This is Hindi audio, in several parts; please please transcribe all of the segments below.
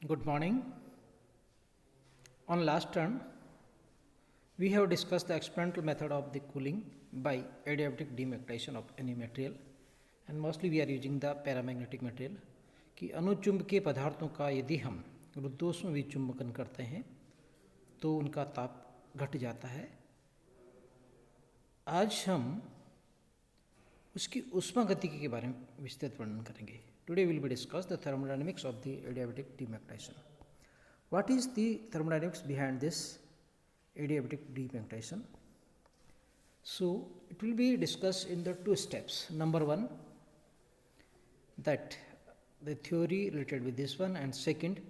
Good morning. On last turn, we have discussed the experimental method of the cooling by adiabatic demagnetization of any material, and mostly we are using the paramagnetic material. कि अनुचुंबकीय पदार्थों का यदि हम रुद्धोष्म विचुंबकन करते हैं तो उनका ताप घट जाता है। आज हम उसकी ऊष्मागतिकी के बारे में विस्तृत वर्णन करेंगे। Today will be discuss the thermodynamics of the adiabatic demagnetization. What is the thermodynamics behind this adiabatic demagnetization? So it will be discussed in the two steps. Number one, that the theory related with this one, and second,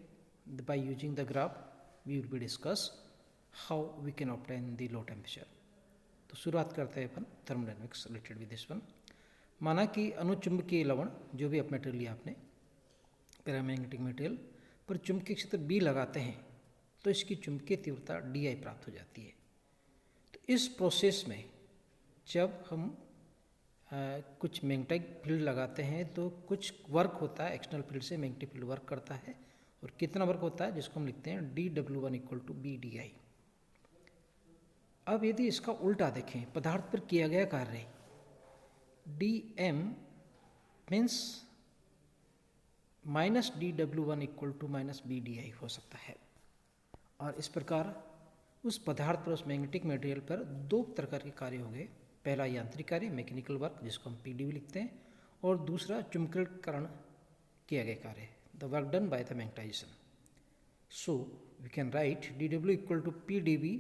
by using the graph we will be discuss how we can obtain the low temperature. तो शुरुआत करते हैं अपन thermodynamics related with this one. माना कि अनुचुंबकीय लवण जो भी आप मटेरियल लिया आपने पैरामैग्नेटिक मटेरियल पर चुंबकीय क्षेत्र B लगाते हैं तो इसकी चुंबकीय तीव्रता DI प्राप्त हो जाती है। तो इस प्रोसेस में जब हम कुछ मैग्नेटिक फील्ड लगाते हैं तो कुछ वर्क होता है, एक्सटर्नल फील्ड से मैग्नेटिक फील्ड वर्क करता है, और कितना वर्क होता है जिसको हम लिखते हैं dW1 इक्वल टू BDI। अब यदि इसका उल्टा देखें, पदार्थ पर किया गया कार्य dm means minus dW1 equal to minus BDI हो सकता है। और इस प्रकार उस पदार्थ पर, उस मैग्नेटिक मटेरियल पर दो प्रकार के कार्य हो गए। पहला यांत्रिक कार्य मैकेनिकल वर्क जिसको हम PdV लिखते हैं, और दूसरा चुंबकीकरण किया गया कार्य the work done by the magnetization. So we can write dW equal to PdV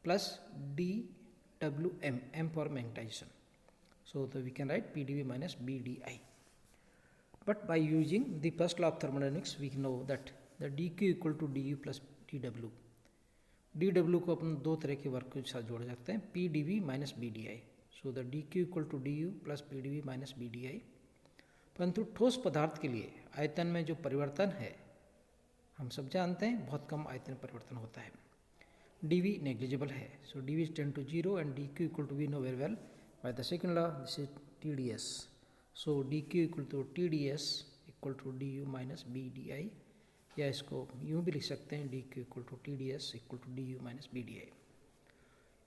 plus dWm, m for magnetization. So we can write PdV minus BDI. But by using the first law of thermodynamics, we know that the dq equal to du plus dw. dw को अपन दो तरह के वर्क के साथ जोड़ सकते हैं, PdV minus BDI. So the dq equal to du plus PdV minus BDI. परंतु ठोस पदार्थ के लिए आयतन में जो परिवर्तन है हम सब जानते हैं, बहुत कम आयतन परिवर्तन होता है। dV negligible है, so dV is 10 to 0 and dq equal to, we know very well by the second law, this is TdS. So dq equal to TdS equal to du minus BDI, या इसको यूँ भी लिख सकते हैं dq equal to TdS equal to du minus BDI।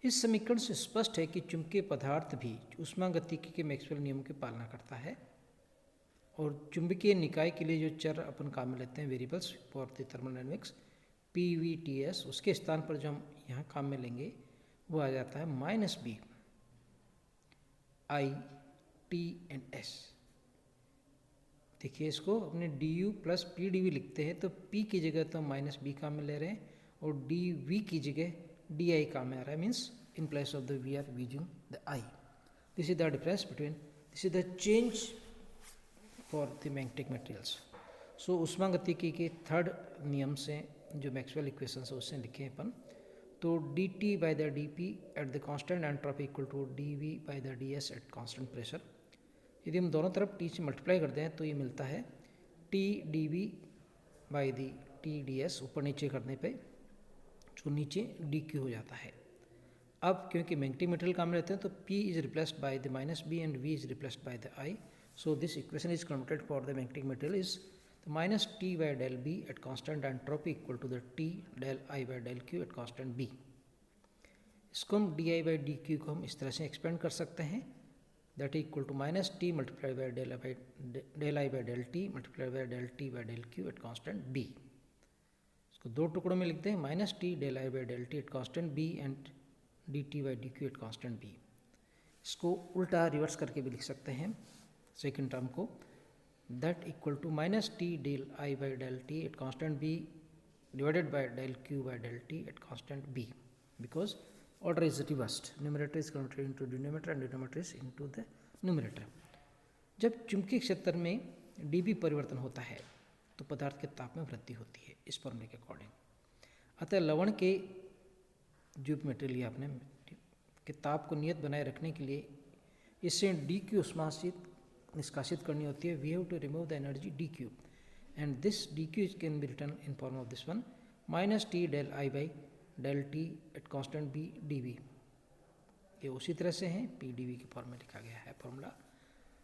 इस समीकरण से स्पष्ट है कि चुंबकीय पदार्थ भी ऊष्मागतिकी के मैक्सवेल नियम की पालना करता है, और चुंबकीय निकाय के लिए जो चर अपन काम में लेते हैं variables for the thermodynamics PVTS, उसके स्थान पर जो हम यहाँ काम में लेंगे वो आ जाता है minus B I T and S। देखिए इसको अपने du प्लस PdV लिखते हैं तो P की जगह तो माइनस B काम में ले रहे हैं, और dV की जगह DI काम में आ रहा है, means in place of the we are using the I। This is the difference between, this is the change for the magnetic materials. So ऊष्मागतिकी के थर्ड नियम से जो मैक्सवेल इक्वेशन है उससे लिखे अपन, तो dt by the dP at the constant entropy equal to dV by the ds at constant pressure. यदि हम दोनों तरफ T से मल्टीप्लाई करते हैं तो ये मिलता है T dV by the TdS, ऊपर नीचे करने पे जो नीचे dq हो जाता है। अब क्योंकि मैग्नेटिक मटेरियल काम में रहते हैं तो P is replaced by the minus B and V is replaced by the I। So this equation is converted for the magnetic material is the minus T by del B at constant entropy equal to the T del I by del Q at constant B। इसको हम di by dq को हम इस तरह से एक्सपेंड कर सकते हैं, that equal to minus T multiplied by del I by del T multiplied by del T by del Q at constant B। इसको दो टुकड़ों में लिखते हैं, minus T del I by del T at constant B and dt by dq at constant B। इसको उल्टा रिवर्स करके भी लिख सकते हैं सेकेंड टर्म को, that equal to minus T del I by del T at constant B divided by del Q by del T at constant B, because order is reversed, numerator is converted into denominator and denominator is into the numerator। जब चुंबकीय क्षेत्र में dB परिवर्तन होता है तो पदार्थ के ताप में वृद्धि होती है इस फॉर्मूले के अकॉर्डिंग। अतः लवण के जो मटेरियल लिया आपने के ताप को नियत बनाए रखने के लिए इससे dq ऊष्मा निष्कासित करनी होती है। We have to remove the energy dq, and this dq can be return in form of this one minus T del I by del T at constant B dV। ये उसी तरह से है, PdV के फॉर्म में लिखा गया है formula.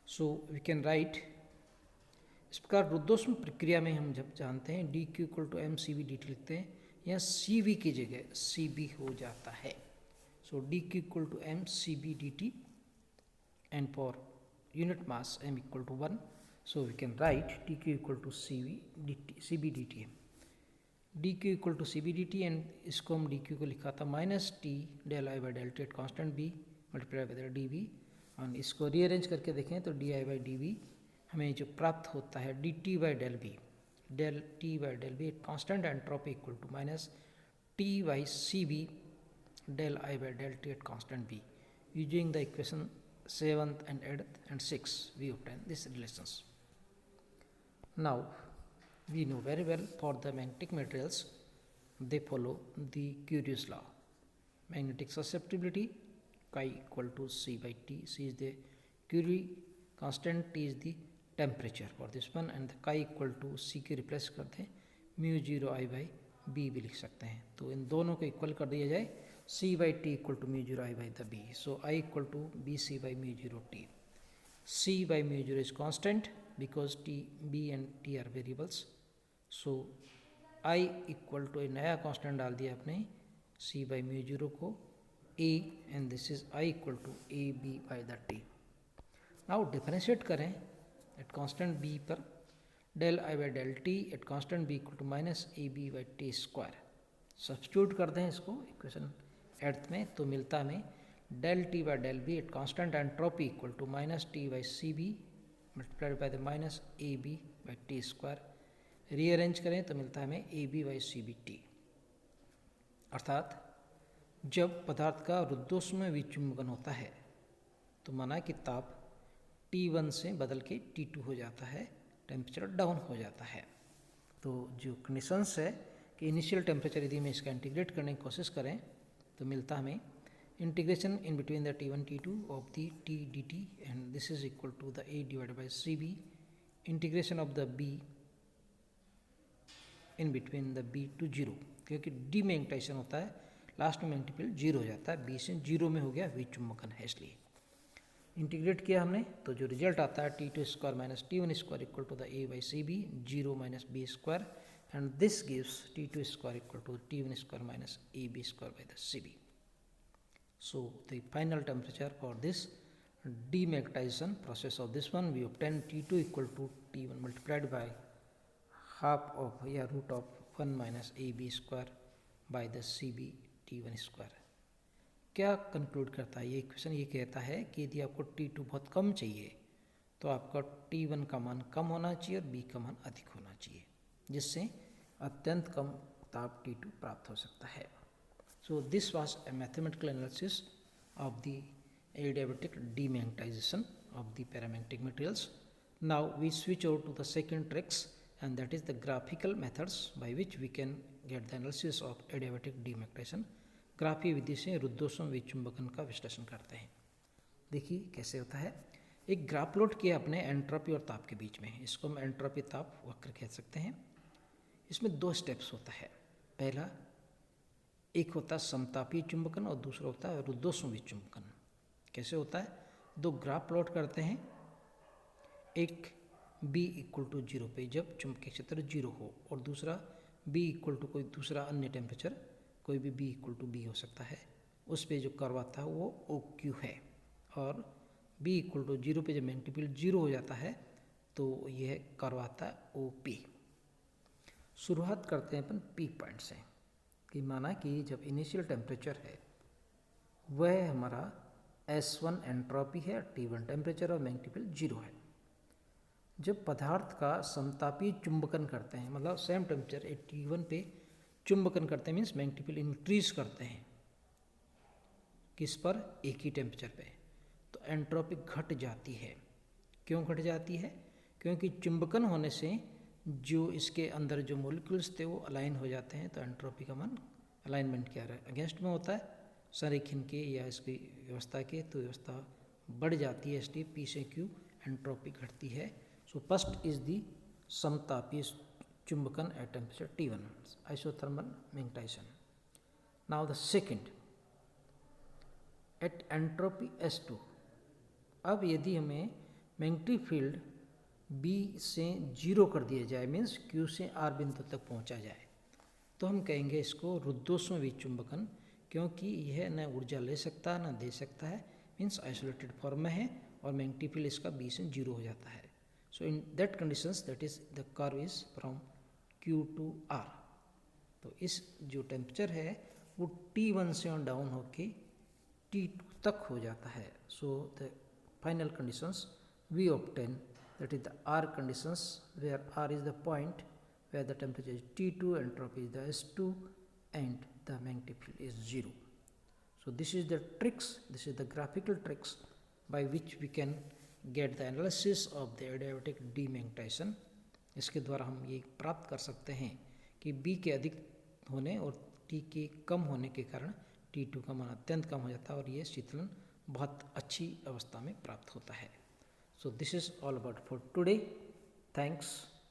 So we can write इस प्रकार रुद्धोष्म प्रक्रिया में हम जब जानते हैं D Q equal to M C B D T लिखते हैं, यहाँ सी वी की जगह सी बी हो जाता है. So D Q equal to M C B D T, and for unit mass m equal to 1, so we can write dq equal to cv dt cb dt. dq equal to cb dt and इसको हम dq को लिखा था minus T del I by del T at constant b multiply by D V, और इसको रीअरेंज करके देखें तो D I by D V हमें जो प्राप्त होता है D T by del B, del T by del B constant entropy equal to minus T by C B del I by del T at constant b. Using the equation 7th and 8th and 6th, we obtain these relations. Now we know very well for the magnetic materials they follow the Curie's law. Magnetic susceptibility chi equal to c by t. C is the Curie constant, t is the temperature for this one, and the chi equal to c के रिप्लेस करते हैं mu zero I by B भी लिख सकते हैं. तो इन दोनों को इक्वल कर दिया जाए c by t equal to mu 0 I by the b. So I equal to bc by mu 0 t. c by mu 0 is constant because t, b and t are variables. So I equal to, एक नया constant डाल दिया आपने c by mu 0 को a, and this is I equal to a b by the t. Now differentiate करें at constant b पर del I by del t at constant b equal to minus a b by t square. Substitute करते हैं इसको इक्वेशन एर्थ में, तो मिलता हमें del T by del B at constant entropy equal to minus T by C B multiplied by the minus A B by T square. Rearrange करें तो मिलता है हमें A B by C B T. अर्थात जब पदार्थ का रुद्धोष्म विचुंबकन होता है तो माना कि ताप T1 से बदल के T2 हो जाता है, टेम्परेचर डाउन हो जाता है. तो जो कंडीशंस है कि इनिशियल टेम्परेचर यदि हम इसका इंटीग्रेट करने की कोशिश करें तो मिलता हमें integration in between the T1 T2 of the T dt, and this is equal to the A divided by C B integration of the B in between the B to zero, क्योंकि डीमैग्नेटाइजेशन होता है लास्ट में मल्टीपल जीरो हो जाता है, B से जीरो में हो गया विचुंबकन है, इसलिए इंटीग्रेट किया हमने तो जो रिजल्ट आता है T2 square minus T1 square equal to the A by C B, zero minus B square, and this gives T2 square equal to T1 square minus AB square by the CB. So the final temperature for this demagnetization process of this one, we obtain T2 equal to T1 multiplied by half of root of 1 minus AB square by the CB T1 square. क्या कंक्लूड करता है ये इक्वेशन? ये कहता है कि यदि आपको T2 बहुत कम चाहिए तो आपका T1 का मान कम होना चाहिए और B का मान अधिक होना चाहिए, जिससे अत्यंत कम ताप T2 प्राप्त हो सकता है. So this was a mathematical analysis of the adiabatic demagnetization of the paramagnetic materials. Now we switch over to the second tricks, and that is the graphical methods by which we can get the analysis of adiabatic demagnetization. ग्राफीय विधि से रुद्धोष्म विचुंबकन का विश्लेषण करते हैं. देखिए कैसे होता है. एक ग्राफ प्लॉट किया अपने एंट्रोपी और ताप के बीच में, इसको हम एंट्रोपी ताप वक्र कह सकते हैं. इसमें दो स्टेप्स होता है. पहला एक होता है समतापीय चुंबकन और दूसरा होता है रुद्धोष्म विचुंबकन. कैसे होता है? दो ग्राफ प्लॉट करते हैं, एक B इक्वल टू जीरो पे जब चुंबकीय क्षेत्र जीरो हो, और दूसरा B इक्वल टू कोई दूसरा अन्य टेम्परेचर, कोई भी B इक्वल टू B हो सकता है, उस पर जो कर्व आता है वो OQ है. और B इक्वल टू जीरो पे जब मल्टीपल जीरो हो जाता है तो यह कर्व आता है OP. शुरुआत करते हैं अपन P पॉइंट से, कि माना कि जब इनिशियल टेम्परेचर है वह हमारा S1 एंट्रोपी है, T1 टेम्परेचर और मल्टीपल जीरो है. जब पदार्थ का समतापीय चुंबकन करते हैं, मतलब सेम टेम्परेचर T1 पे चुंबकन करते हैं, मीन्स मल्टीपल इंक्रीज करते हैं, किस पर? एक ही टेम्परेचर पे, तो एंट्रोपी घट जाती है. क्यों घट जाती है? क्योंकि चुंबकन होने से जो इसके अंदर जो मॉलिक्यूल्स थे वो अलाइन हो जाते हैं, तो एंट्रोपी का मान अलाइनमेंट क्या है अगेंस्ट में होता है संरेखन के या इसकी व्यवस्था के, तो व्यवस्था बढ़ जाती है, इसलिए P से Q एंट्रोपी घटती है. सो फर्स्ट इज द समतापीय चुंबकन at temperature T1, isothermal magnetization. Now the second at entropy S2. अब यदि हमें मैग्नेटिक फील्ड B से 0 कर दिया जाए, मीन्स Q से R बिंदु तक पहुंचा जाए, तो हम कहेंगे इसको रुद्धोष्म विचुंबकन, क्योंकि यह न ऊर्जा ले सकता है न दे सकता है, मीन्स आइसोलेटेड फॉर्म में है, और मैग्नेटिक इसका B से 0 हो जाता है. So in that conditions that is the curve is from Q to R. तो इस जो टेम्परेचर है वो T1 से ऑन डाउन होके T2 तक हो जाता है. So the final conditions we obtain, that is the R conditions, where R is the point where the temperature is T2, entropy is the S2, and the magnetic field is 0. So this is the tricks, this is the graphical tricks by which we can get the analysis of the adiabatic demagnetization. इसके द्वारा हम ये प्राप्त कर सकते हैं कि B के अधिक होने और T के कम होने के कारण T2 का मान अत्यंत कम हो जाता है और ये शीतलन बहुत अच्छी अवस्था में प्राप्त होता है. So this is all about for today. Thanks.